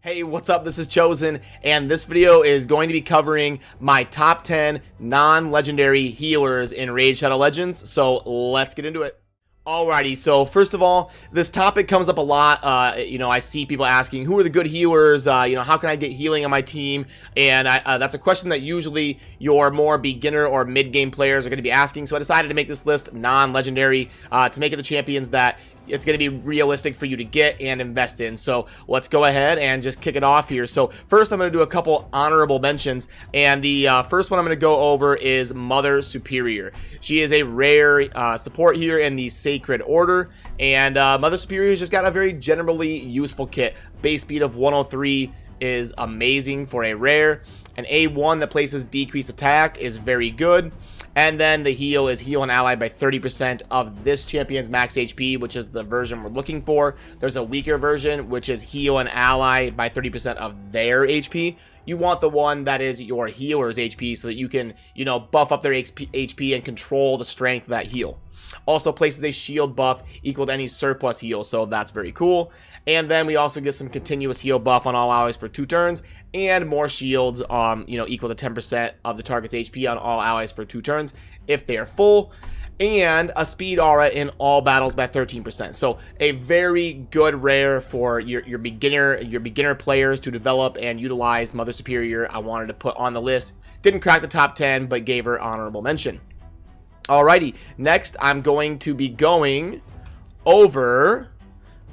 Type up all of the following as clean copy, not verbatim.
Hey, what's up? This is Chosen, and this video is going to be covering my top 10 non-legendary healers in Raid Shadow Legends, so let's get into it. Alrighty, so first of all, this topic comes up a lot. I see people asking, who are the good healers? How can I get healing on my team? And that's a question that usually your more beginner or mid-game players are going to be asking. So I decided to make this list non-legendary to make it the champions that it's going to be realistic for you to get and invest in. So let's go ahead and just kick it off here. So first, I'm going to do a couple honorable mentions, and the first one I'm going to go over is Mother Superior. She is a rare support here in the Sacred Order, and Mother Superior has just got a very generally useful kit. Base speed of 103 is amazing for a rare. An A1 that places decreased attack is very good. And then the heal is heal an ally by 30% of this champion's max HP, which is the version we're looking for. There's a weaker version, which is heal an ally by 30% of their HP. You want the one that is your healer's HP so that you can, buff up their HP and control the strength of that heal. Also places a shield buff equal to any surplus heal, so that's very cool. And then we also get some continuous heal buff on all allies for 2 turns, and more shields, equal to 10% of the target's HP on all allies for 2 turns if they are full, and a speed aura in all battles by 13%. So a very good rare for your beginner players to develop and utilize. Mother Superior I wanted to put on the list. Didn't crack the top 10, but gave her honorable mention. Alrighty, next I'm going to be going over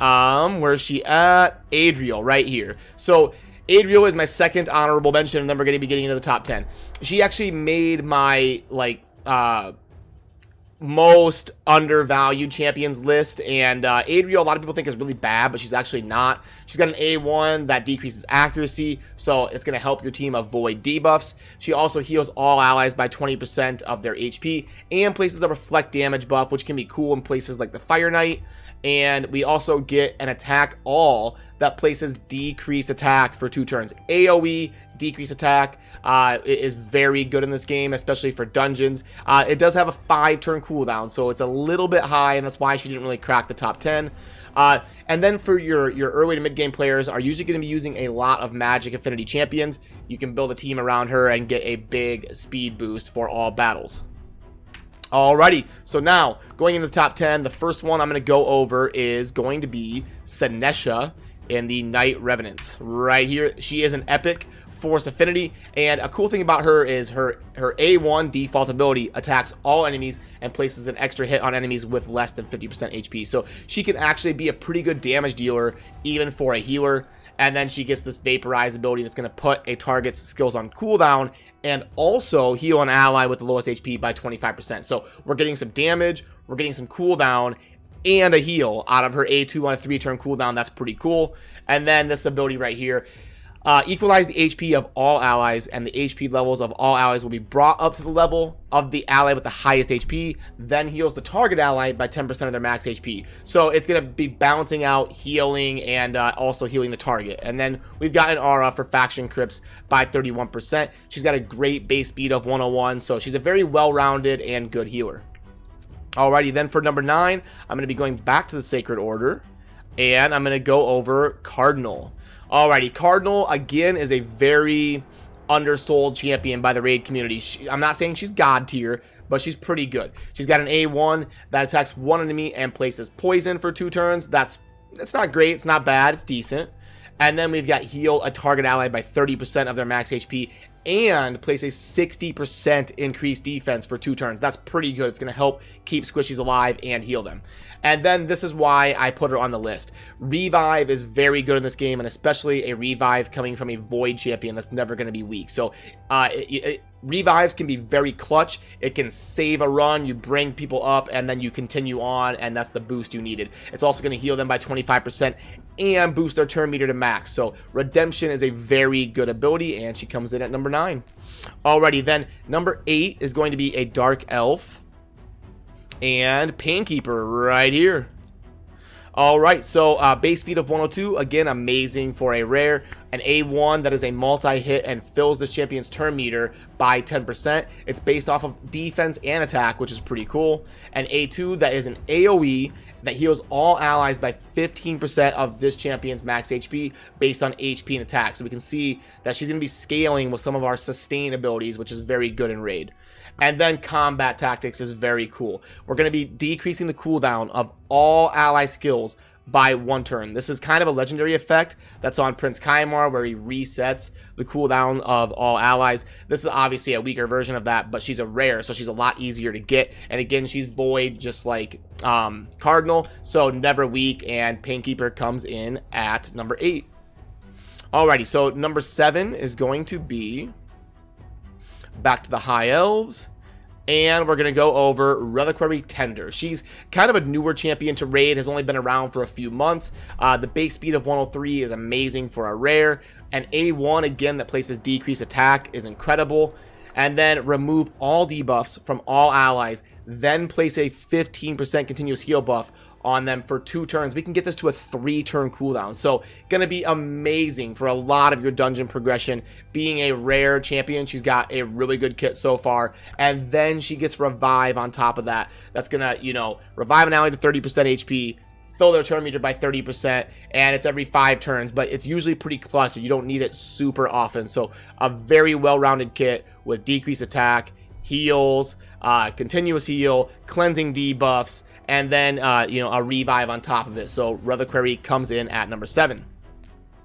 where's she at? Adriel, right here. So Adriel is my second honorable mention, and then we're going to be getting into the top 10. She actually made my most undervalued champions list, and Adriel, a lot of people think is really bad, but she's actually not. She's got an A1 that decreases accuracy, so it's going to help your team avoid debuffs. She also heals all allies by 20% of their HP, and places a reflect damage buff, which can be cool in places like the Fire Knight. And we also get an attack all that places decreased attack for 2 turns. AoE decreased attack is very good in this game, especially for dungeons. It does have a 5-turn cooldown, so it's a little bit high, and that's why she didn't really crack the top 10. And then for your early to mid-game players are usually going to be using a lot of magic affinity champions. You can build a team around her and get a big speed boost for all battles. Alrighty, so now going into the top 10, the first one I'm going to go over is going to be Sinesha in the Night Revenants. Right here, she is an epic force affinity, and a cool thing about her is her A1 default ability attacks all enemies and places an extra hit on enemies with less than 50% HP. So she can actually be a pretty good damage dealer even for a healer. And then she gets this vaporize ability that's going to put a target's skills on cooldown and also heal an ally with the lowest HP by 25%. So we're getting some damage, we're getting some cooldown, and a heal out of her A2 on a 3-turn cooldown. That's pretty cool. And then this ability right here, equalize the HP of all allies, and the HP levels of all allies will be brought up to the level of the ally with the highest HP, then heals the target ally by 10% of their max HP. So it's going to be balancing out healing and also healing the target. And then we've got an aura for faction crypts by 31%. She's got a great base speed of 101, so she's a very well-rounded and good healer. Alrighty, then for number 9, I'm going to be going back to the Sacred Order, and I'm going to go over Cardinal. Alrighty, Cardinal, again, is a very undersold champion by the raid community. I'm not saying she's god tier, but she's pretty good. She's got an A1 that attacks one enemy and places poison for 2 turns. That's not great, it's not bad, it's decent. And then we've got heal a target ally by 30% of their max HP and place a 60% increased defense for 2 turns. That's pretty good. It's going to help keep squishies alive and heal them. And then this is why I put her on the list. Revive is very good in this game, and especially a revive coming from a void champion that's never going to be weak. So revives can be very clutch. It can save a run. You bring people up and then you continue on, and that's the boost you needed. It's also going to heal them by 25% and boost their turn meter to max. So Redemption is a very good ability, and she comes in at number 9. Alrighty, then number 8 is going to be a Dark Elf and Painkeeper right here. Alright, so base speed of 102, again, amazing for a rare. An A1 that is a multi-hit and fills the champion's turn meter by 10%. It's based off of defense and attack, which is pretty cool. An A2 that is an AoE that heals all allies by 15% of this champion's max HP based on HP and attack. So we can see that she's going to be scaling with some of our sustain abilities, which is very good in raid. And then combat tactics is very cool. We're going to be decreasing the cooldown of all ally skills by 1 turn. This is kind of a legendary effect that's on Prince Kaimar, where he resets the cooldown of all allies. This is obviously a weaker version of that, but she's a rare, so she's a lot easier to get. And again, she's void just like Cardinal, so never weak, and Painkeeper comes in at number 8. Alrighty, so number 7 is going to be back to the High Elves. And we're going to go over Reliquary Tender. She's kind of a newer champion to raid, has only been around for a few months. The base speed of 103 is amazing for a rare. And A1, again, that places decreased attack is incredible. And then remove all debuffs from all allies. Then place a 15% continuous heal buff on them for 2 turns. We can get this to a 3-turn cooldown. So gonna be amazing for a lot of your dungeon progression. Being a rare champion, she's got a really good kit so far. And then she gets revive on top of that. That's gonna, you know, revive an ally to 30% HP, fill their turn meter by 30%, and it's every 5 turns, but it's usually pretty clutch. You don't need it super often. So a very well-rounded kit with decreased attack, heals, continuous heal, cleansing debuffs, and then, you know, a revive on top of it. So Reliquary comes in at number 7.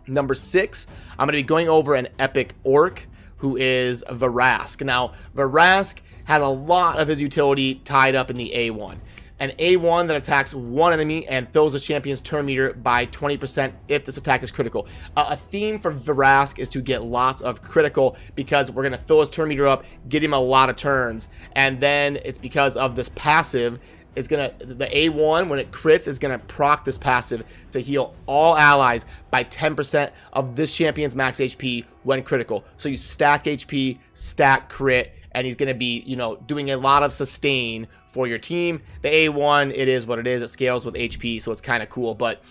Number 6, I'm going to be going over an epic orc who is Vrask. Now, Vrask has a lot of his utility tied up in the A1. An A1 that attacks 1 enemy and fills the champion's turn meter by 20% if this attack is critical. A theme for Vrask is to get lots of critical, because we're going to fill his turn meter up, get him a lot of turns, and then it's because of this passive. It's gonna, the A1, when it crits, is gonna proc this passive to heal all allies by 10% of this champion's max HP when critical. So you stack HP, stack crit, and he's gonna be, you know, doing a lot of sustain for your team. The A1, it is what it is. It scales with HP, so it's kind of cool, but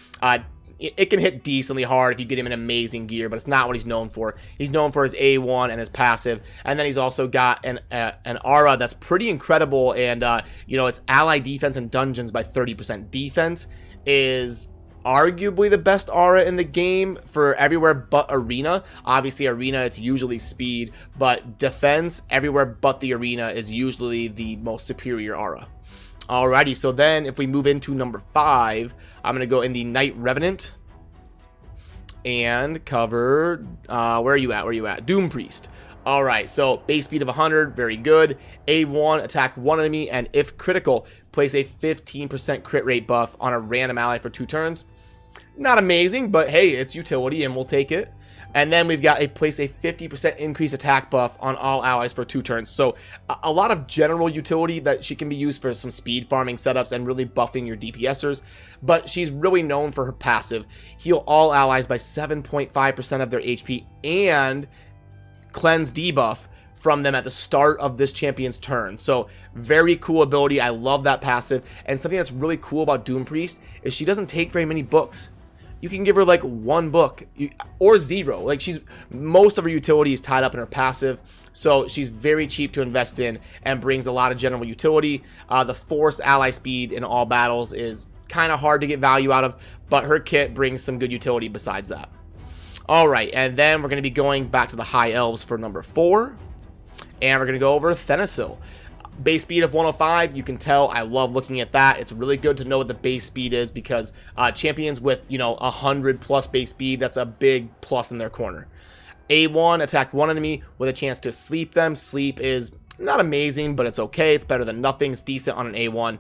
it can hit decently hard if you get him in amazing gear, but it's not what he's known for. He's known for his A1 and his passive, and then he's also got an aura that's pretty incredible, and you know, it's ally defense and dungeons by 30%. Defense is arguably the best aura in the game for everywhere but arena. Obviously arena, it's usually speed, but defense everywhere but the arena is usually the most superior aura. Alrighty, so then if we move into number 5, I'm going to go in the Knight Revenant and cover, where are you at? Doompriest. Alright, so base speed of 100, very good. A1, attack 1 enemy, and if critical, place a 15% crit rate buff on a random ally for 2 turns. Not amazing, but hey, it's utility and we'll take it. And then we've got place a 50% increased attack buff on all allies for 2 turns. So a lot of general utility that she can be used for some speed farming setups and really buffing your DPSers. But she's really known for her passive. Heal all allies by 7.5% of their HP and cleanse debuff from them at the start of this champion's turn. So very cool ability. I love that passive. And something that's really cool about Doompriest is she doesn't take very many books. You can give her like 1 book or 0. Like, most of her utility is tied up in her passive, so she's very cheap to invest in and brings a lot of general utility. The force ally speed in all battles is kind of hard to get value out of, but her kit brings some good utility besides that. All right, and then we're going to be going back to the High Elves for number 4, and we're going to go over Thenasil. Base speed of 105, you can tell I love looking at that. It's really good to know what the base speed is, because champions with, you know, 100 plus base speed, that's a big plus in their corner. A1, attack 1 enemy with a chance to sleep them. Sleep is not amazing, but it's okay. It's better than nothing. It's decent on an A1.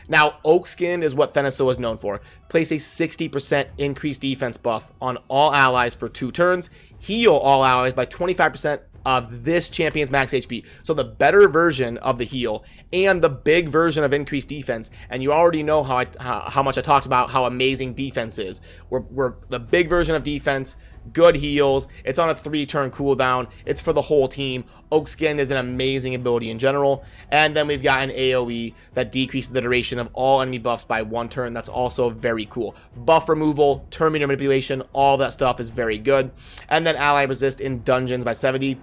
Now, Oak Skin is what Thenasil is known for. Place a 60% increased defense buff on all allies for 2 turns. Heal all allies by 25% of this champion's max HP. So the better version of the heal and the big version of increased defense. And you already know how much I talked about how amazing defense is. We're the big version of defense, good heals. It's on a 3-turn cooldown. It's for the whole team. Oak Skin is an amazing ability in general. And then we've got an AoE that decreases the duration of all enemy buffs by 1 turn. That's also very cool. Buff removal, turn meter manipulation, all that stuff is very good. And then ally resist in dungeons by 70.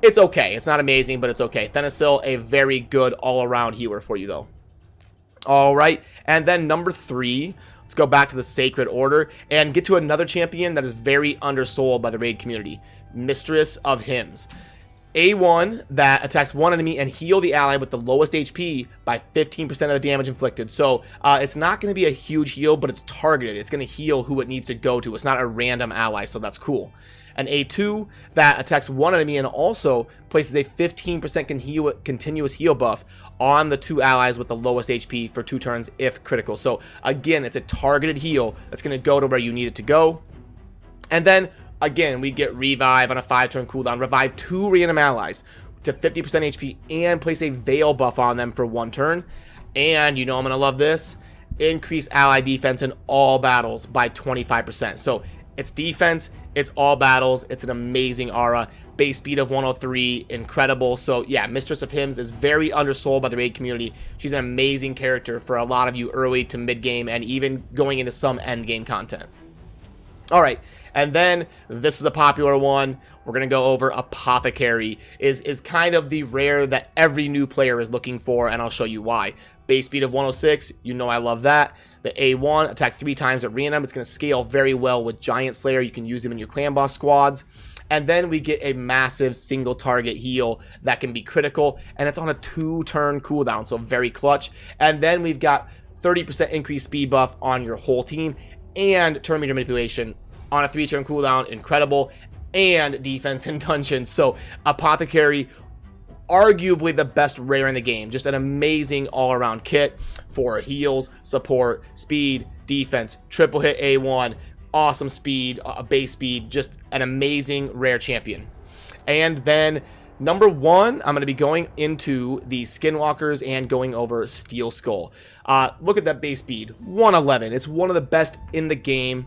It's okay. It's not amazing, but it's okay. Thenasil, a very good all-around healer for you, though. All right, and then number 3, let's go back to the Sacred Order and get to another champion that is very undersold by the raid community, Mistress of Hymns. A1 that attacks one enemy and heal the ally with the lowest HP by 15% of the damage inflicted. So it's not going to be a huge heal, but it's targeted. It's going to heal who it needs to go to. It's not a random ally, so that's cool. An A2 that attacks one enemy and also places a 15% continuous heal buff on the 2 allies with the lowest HP for 2 turns if critical. So again, it's a targeted heal that's going to go to where you need it to go. And then again, we get Revive on a 5-turn cooldown. Revive 2 random allies to 50% HP and place a Veil buff on them for 1 turn. And you know I'm going to love this. Increase ally defense in all battles by 25%. So it's defense, it's all battles, it's an amazing aura. Base speed of 103, incredible. So yeah, Mistress of Hymns is very undersold by the raid community. She's an amazing character for a lot of you early to mid game and even going into some end game content. All right, and then this is a popular one. We're going to go over Apothecary. Is kind of the rare that every new player is looking for, and I'll show you why. Base speed of 106, you know I love that. The A1, attack 3 times at random. It's going to scale very well with Giant Slayer. You can use them in your clan boss squads. And then we get a massive single target heal that can be critical, and it's on a 2-turn cooldown, so very clutch. And then we've got 30% increased speed buff on your whole team, and turn meter manipulation on a 3-turn cooldown, incredible, and defense in dungeons. So Apothecary, arguably the best rare in the game. Just an amazing all-around kit for heals, support, speed, defense, triple hit A1, awesome speed, base speed, just an amazing rare champion. And then number 1, I'm going to be going into the Skinwalkers and going over Steelskull. Look at that base speed, 111. It's one of the best in the game.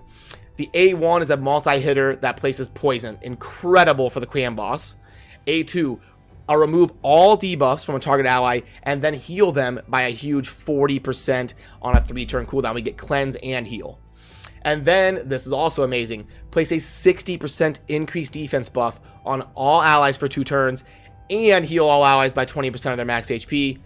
The A1 is a multi-hitter that places poison, incredible for the clan boss. A2, I'll remove all debuffs from a target ally and then heal them by a huge 40% on a 3-turn cooldown. We get cleanse and heal. And then, this is also amazing, place a 60% increased defense buff on all allies for 2 turns and heal all allies by 20% of their max HP.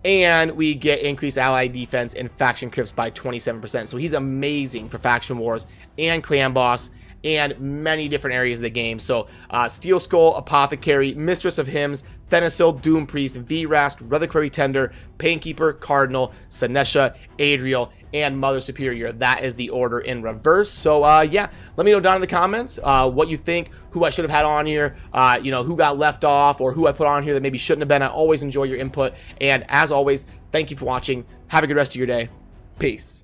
And we get increased ally defense and faction crypts by 27%. So he's amazing for faction wars and clan boss and many different areas of the game. So Steelskull, Apothecary, Mistress of Hymns, Thenasil, Doompriest, Vrask, Reliquary Tender, Painkeeper, Cardinal, Sinesha, Adriel, and Mother Superior. That is the order in reverse. So yeah, let me know down in the comments what you think, who I should have had on here, you know, who got left off, or who I put on here that maybe shouldn't have been. I always enjoy your input. And as always, thank you for watching. Have a good rest of your day. Peace.